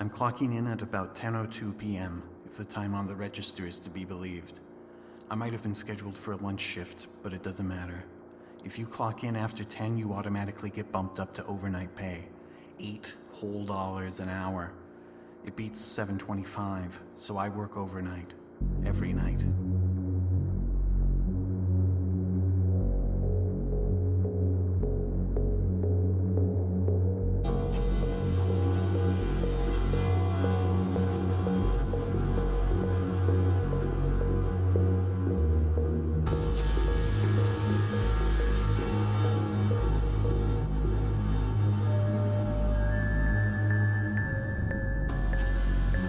I'm clocking in at about 10:02 p.m., if the time on the register is to be believed. I might have been scheduled for a lunch shift, but it doesn't matter. If you clock in after 10, you automatically get bumped up to overnight pay. $8 whole an hour. It beats $7.25, so I work overnight. Every night.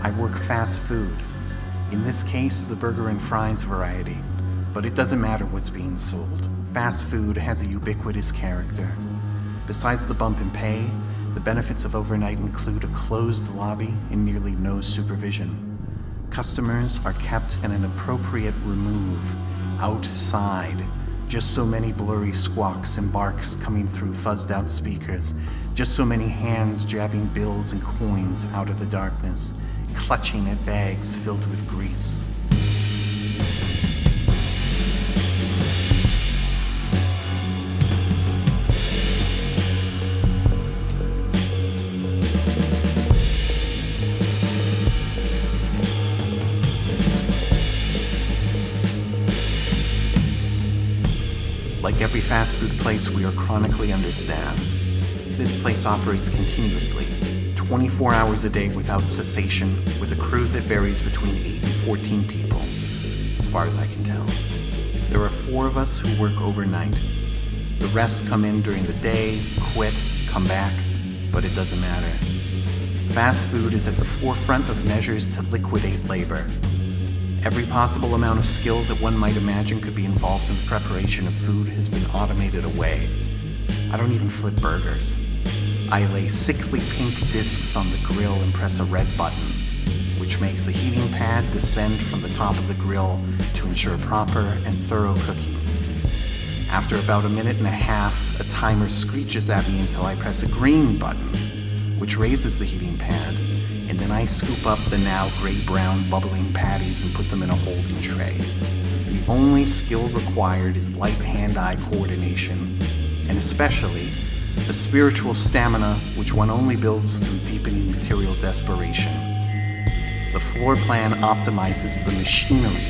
I work fast food. In this case, the burger and fries variety. But it doesn't matter what's being sold. Fast food has a ubiquitous character. Besides the bump in pay, the benefits of overnight include a closed lobby and nearly no supervision. Customers are kept at an appropriate remove, outside. Just so many blurry squawks and barks coming through fuzzed out speakers. Just so many hands jabbing bills and coins out of the darkness, clutching at bags filled with grease. Like every fast food place, we are chronically understaffed. This place operates continuously, 24 hours a day without cessation, with a crew that varies between 8 and 14 people, as far as I can tell. There are 4 of us who work overnight. The rest come in during the day, quit, come back, but it doesn't matter. Fast food is at the forefront of measures to liquidate labor. Every possible amount of skill that one might imagine could be involved in the preparation of food has been automated away. I don't even flip burgers. I lay sickly pink discs on the grill and press a red button, which makes a heating pad descend from the top of the grill to ensure proper and thorough cooking. After about a minute and a half, a timer screeches at me until I press a green button, which raises the heating pad, and then I scoop up the now gray-brown bubbling patties and put them in a holding tray. The only skill required is light hand-eye coordination, and especially a spiritual stamina which one only builds through deepening material desperation. The floor plan optimizes the machinery,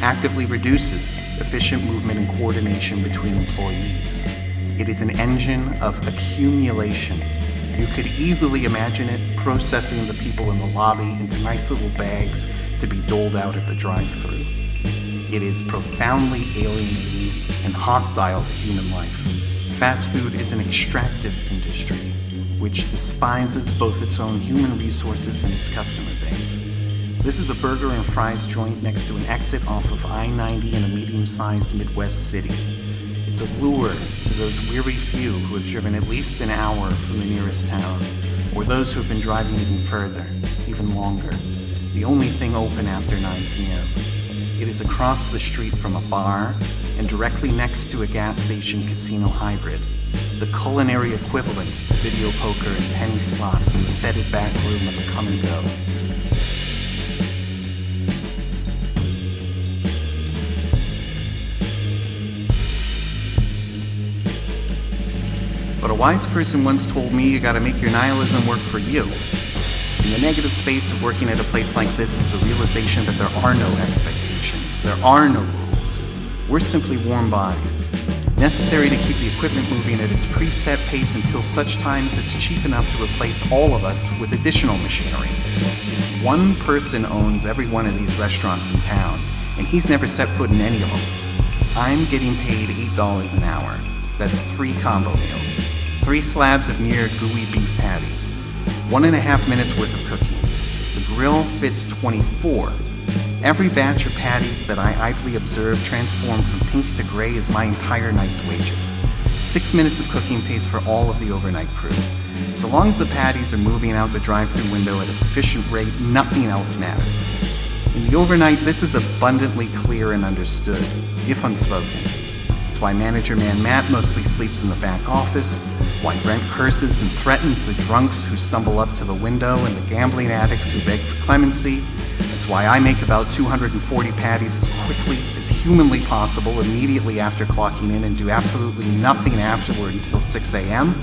actively reduces efficient movement and coordination between employees. It is an engine of accumulation. You could easily imagine it processing the people in the lobby into nice little bags to be doled out at the drive-thru. It is profoundly alienating and hostile to human life. Fast food is an extractive industry, which despises both its own human resources and its customer base. This is a burger and fries joint next to an exit off of I-90 in a medium-sized Midwest city. It's a lure to those weary few who have driven at least an hour from the nearest town, or those who have been driving even further, even longer. The only thing open after 9 p.m. It is across the street from a bar and directly next to a gas station casino hybrid, the culinary equivalent to video poker and penny slots in the fetid back room of a come and go. But a wise person once told me you gotta make your nihilism work for you. And the negative space of working at a place like this is the realization that there are no expectations, there are no rules. We're simply warm bodies, necessary to keep the equipment moving at its preset pace until such time as it's cheap enough to replace all of us with additional machinery. One person owns every one of these restaurants in town, and he's never set foot in any of them. I'm getting paid $8 an hour. That's 3 combo meals, 3 slabs of near gooey beef patties, 1.5 minutes worth of cooking. The grill fits 24. Every batch of patties that I idly observe transform from pink to gray is my entire night's wages. 6 minutes of cooking pays for all of the overnight crew. So long as the patties are moving out the drive-thru window at a sufficient rate, nothing else matters. In the overnight, this is abundantly clear and understood, if unspoken. That's why manager man Matt mostly sleeps in the back office, Why Brent curses and threatens the drunks who stumble up to the window and the gambling addicts who beg for clemency. It's why I make about 240 patties as quickly as humanly possible immediately after clocking in and do absolutely nothing afterward until 6 a.m.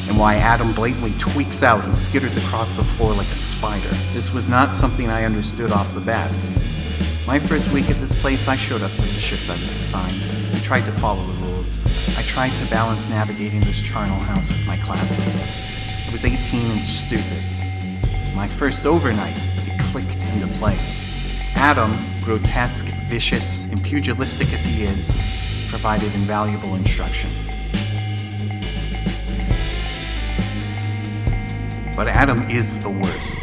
And why Adam blatantly tweaks out and skitters across the floor like a spider. This was not something I understood off the bat. My first week at this place, I showed up to the shift I was assigned. I tried to follow the rules. I tried to balance navigating this charnel house with my classes. I was 18 and stupid. My first overnight, it clicked into place. Adam, grotesque, vicious, and pugilistic as he is, provided invaluable instruction. But Adam is the worst.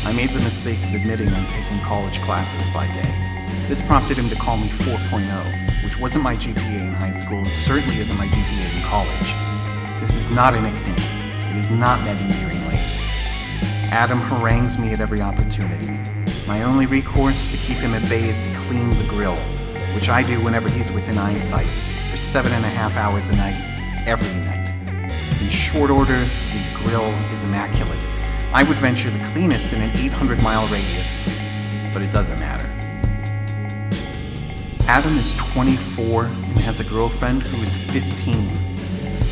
I made the mistake of admitting I'm taking college classes by day. This prompted him to call me 4.0, which wasn't my GPA in high school and certainly isn't my GPA in college. This is not a nickname. It is not met endearingly. Adam harangues me at every opportunity. My only recourse to keep him at bay is to clean the grill, which I do whenever he's within eyesight, for 7.5 hours a night, every night. In short order, the grill is immaculate. I would venture the cleanest in an 800-mile radius, but it doesn't matter. Adam is 24 and has a girlfriend who is 15.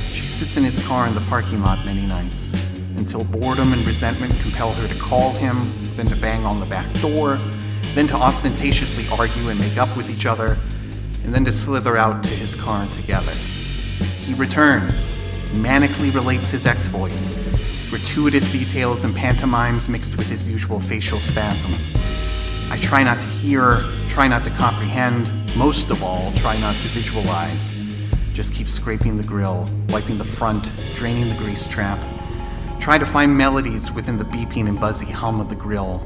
She sits in his car in the parking lot many nights, until boredom and resentment compel her to call him, then to bang on the back door, then to ostentatiously argue and make up with each other, and then to slither out to his car together. He returns, manically relates his exploits, gratuitous details and pantomimes mixed with his usual facial spasms. I try not to hear, try not to comprehend, most of all, try not to visualize. Just keep scraping the grill, wiping the front, draining the grease trap. Try to find melodies within the beeping and buzzy hum of the grill.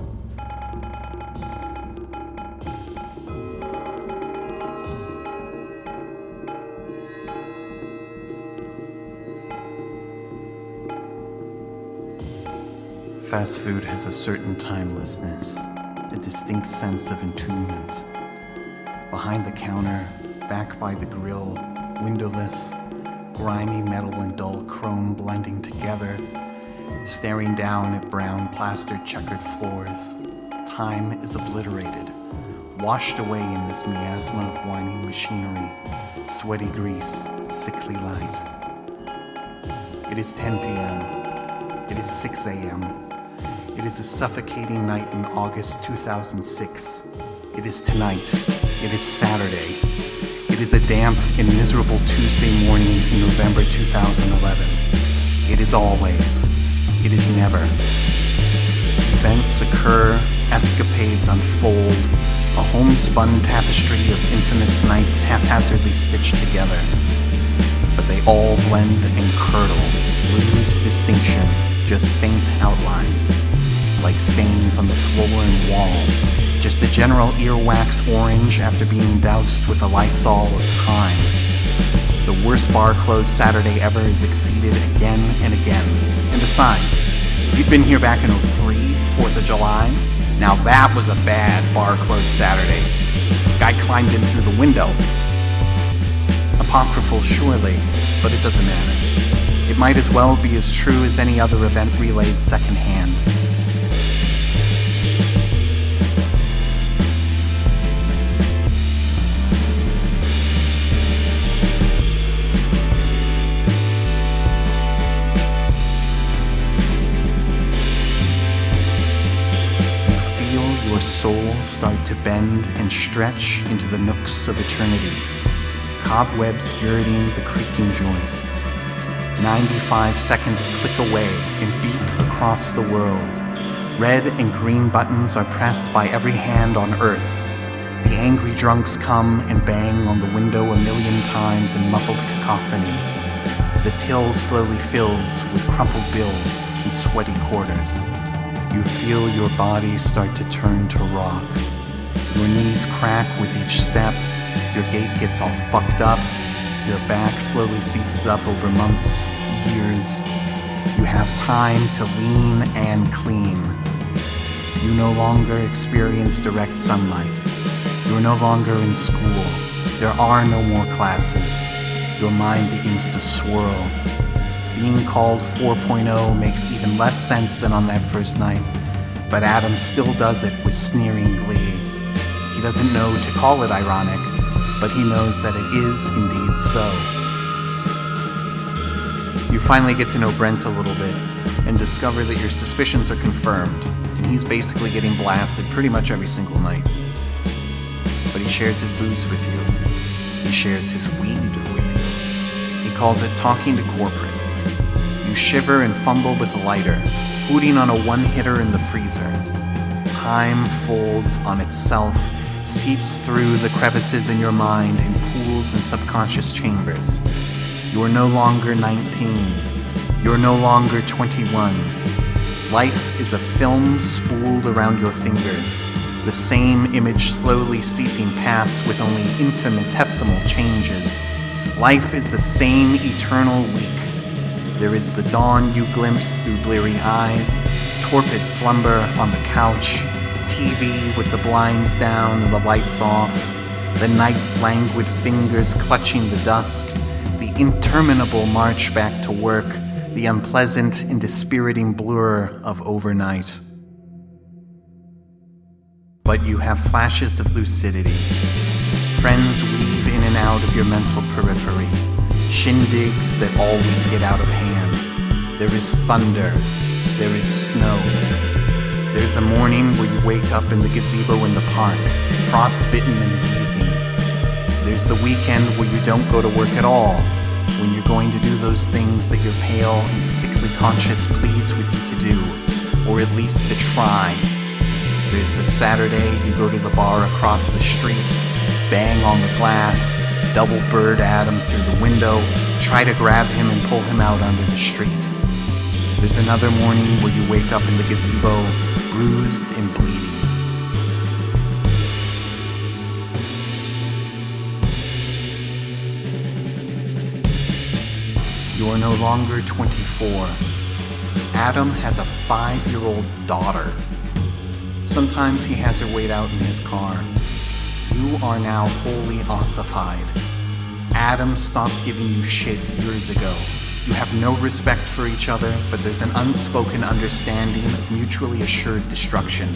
Fast food has a certain timelessness, a distinct sense of entombment. Behind the counter, back by the grill, windowless, grimy metal and dull chrome blending together, staring down at brown plastered checkered floors, time is obliterated, washed away in this miasma of whining machinery, sweaty grease, sickly light. It is 10 p.m. It is 6 a.m. It is a suffocating night in August 2006. It is tonight. It is Saturday. It is a damp and miserable Tuesday morning in November 2011. It is always. It is never. Events occur, escapades unfold, a homespun tapestry of infamous nights haphazardly stitched together. But they all blend and curdle, lose distinction, just faint outlines, like stains on the floor and walls, just a general earwax orange after being doused with the Lysol of time. The worst bar closed Saturday ever is exceeded again and again. And besides, if you'd been here back in 03, 4th of July, now that was a bad bar closed Saturday. Guy climbed in through the window. Apocryphal, surely, but it doesn't matter. It might as well be as true as any other event relayed secondhand. Your soul start to bend and stretch into the nooks of eternity. Cobwebs girding the creaking joists. 95 seconds click away and beep across the world. Red and green buttons are pressed by every hand on earth. The angry drunks come and bang on the window a million times in muffled cacophony. The till slowly fills with crumpled bills and sweaty quarters. You feel your body start to turn to rock. Your knees crack with each step. Your gait gets all fucked up. Your back slowly ceases up over months, years. You have time to lean and clean. You no longer experience direct sunlight. You are no longer in school. There are no more classes. Your mind begins to swirl. Being called 4.0 makes even less sense than on that first night, but Adam still does it with sneering glee. He doesn't know to call it ironic, but he knows that it is indeed so. You finally get to know Brent a little bit and discover that your suspicions are confirmed, and he's basically getting blasted pretty much every single night. But he shares his booze with you. He shares his weed with you. He calls it talking to corporate. You shiver and fumble with a lighter, hooting on a one-hitter in the freezer. Time folds on itself, seeps through the crevices in your mind in pools and subconscious chambers. You are no longer 19. You are no longer 21. Life is a film spooled around your fingers, the same image slowly seeping past with only infinitesimal changes. Life is the same eternal week. There is the dawn you glimpse through bleary eyes, torpid slumber on the couch, TV with the blinds down and the lights off, the night's languid fingers clutching the dusk, the interminable march back to work, the unpleasant and dispiriting blur of overnight. But you have flashes of lucidity. Friends weave in and out of your mental periphery, shindigs that always get out of hand. There is thunder. There is snow. There's a morning where you wake up in the gazebo in the park, frost-bitten and wheezing. There's the weekend where you don't go to work at all, when you're going to do those things that your pale and sickly conscience pleads with you to do, or at least to try. There's the Saturday you go to the bar across the street, bang on the glass, double bird Adam through the window, try to grab him and pull him out onto the street. There's another morning where you wake up in the gazebo, bruised and bleeding. You are no longer 24. Adam has a 5-year-old daughter. Sometimes he has her wait out in his car. You are now wholly ossified. Adam stopped giving you shit years ago. You have no respect for each other, but there's an unspoken understanding of mutually assured destruction.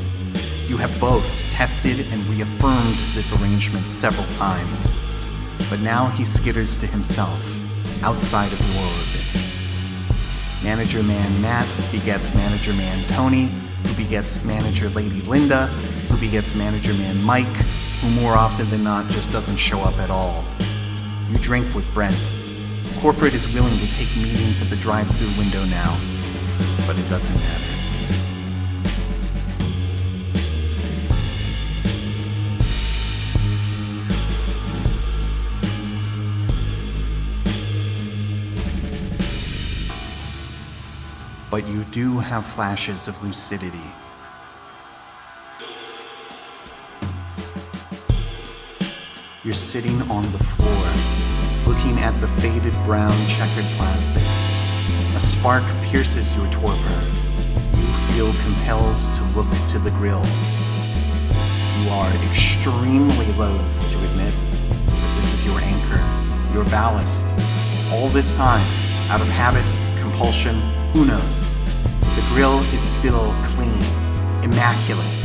You have both tested and reaffirmed this arrangement several times. But now he skitters to himself, outside of your orbit. Manager Man Matt begets Manager Man Tony, who begets Manager Lady Linda, who begets Manager Man Mike, who more often than not just doesn't show up at all. You drink with Brent. Corporate is willing to take meetings at the drive-thru window now, but it doesn't matter. But you do have flashes of lucidity. You're sitting on the floor, looking at the faded brown checkered plastic. A spark pierces your torpor. You feel compelled to look to the grill. You are extremely loath to admit that this is your anchor, your ballast. All this time, out of habit, compulsion, who knows? The grill is still clean, immaculate,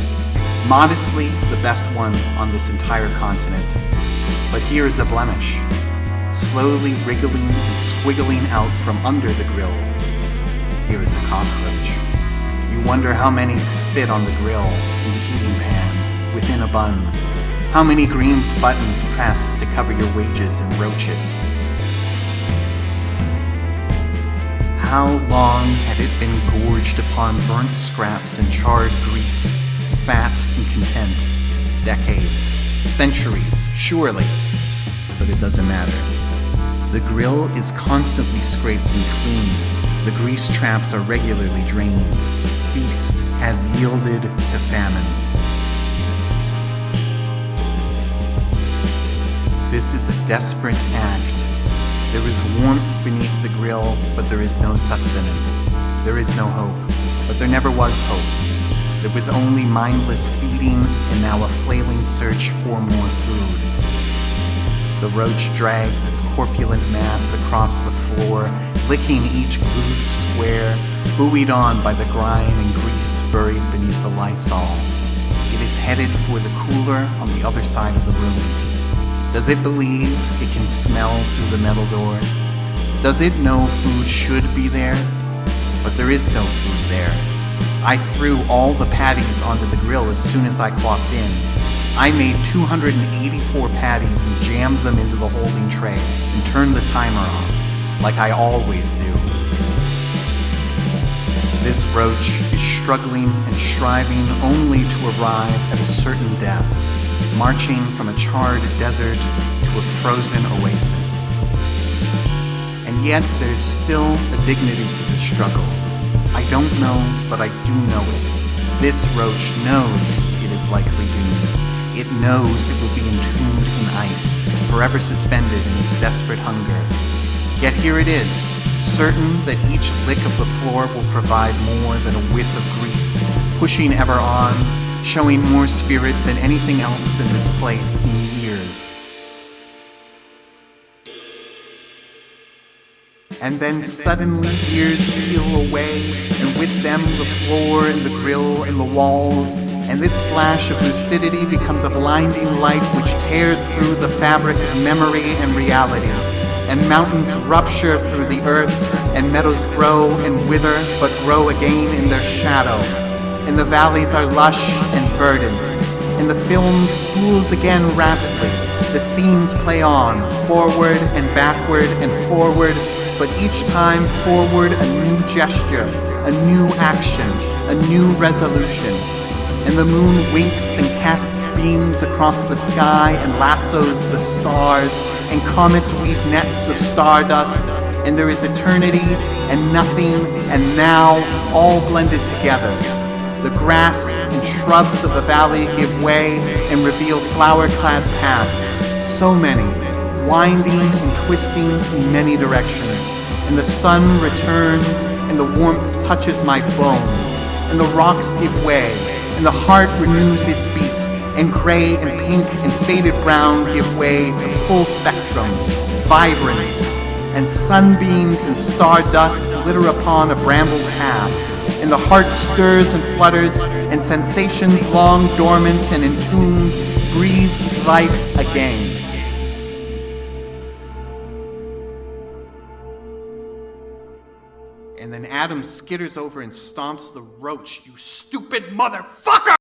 modestly the best one on this entire continent. But here is a blemish, slowly wriggling and squiggling out from under the grill. Here is a cockroach. You wonder how many could fit on the grill, in the heating pan, within a bun. How many green buttons pressed to cover your wages and roaches. How long had it been gorged upon burnt scraps and charred grease, fat and content? Decades, centuries, surely. But it doesn't matter. The grill is constantly scraped and cleaned. The grease traps are regularly drained. Feast has yielded to famine. This is a desperate act. There is warmth beneath the grill, but there is no sustenance. There is no hope, but there never was hope. There was only mindless feeding and now a flailing search for more food. The roach drags its corpulent mass across the floor, licking each grooved square, buoyed on by the grime and grease buried beneath the Lysol. It is headed for the cooler on the other side of the room. Does it believe it can smell through the metal doors? Does it know food should be there? But there is no food there. I threw all the patties onto the grill as soon as I clocked in. I made 284 patties and jammed them into the holding tray and turned the timer off, like I always do. This roach is struggling and striving only to arrive at a certain death, marching from a charred desert to a frozen oasis. And yet there's still a dignity to this struggle. I don't know, but I do know it. This roach knows it is likely doomed. It knows it will be entombed in ice, forever suspended in its desperate hunger. Yet here it is, certain that each lick of the floor will provide more than a whiff of grease, pushing ever on, showing more spirit than anything else in this place in years. And then suddenly years peel away, and with them the floor and the grill and the walls, and this flash of lucidity becomes a blinding light which tears through the fabric of memory and reality, and mountains rupture through the earth, and meadows grow and wither, but grow again in their shadow, and the valleys are lush and verdant, and the film spools again rapidly. The scenes play on, forward and backward and forward, but each time forward a new gesture, a new action, a new resolution. And the moon winks and casts beams across the sky and lassos the stars, and comets weave nets of stardust, and there is eternity and nothing and now all blended together. The grass and shrubs of the valley give way and reveal flower-clad paths, so many, winding and twisting in many directions, and the sun returns, and the warmth touches my bones, and the rocks give way, and the heart renews its beat, and gray and pink and faded brown give way to full spectrum, vibrance, and sunbeams and stardust glitter upon a bramble path, and the heart stirs and flutters, and sensations long dormant and entombed breathe life again. And then Adam skitters over and stomps the roach. You stupid motherfucker!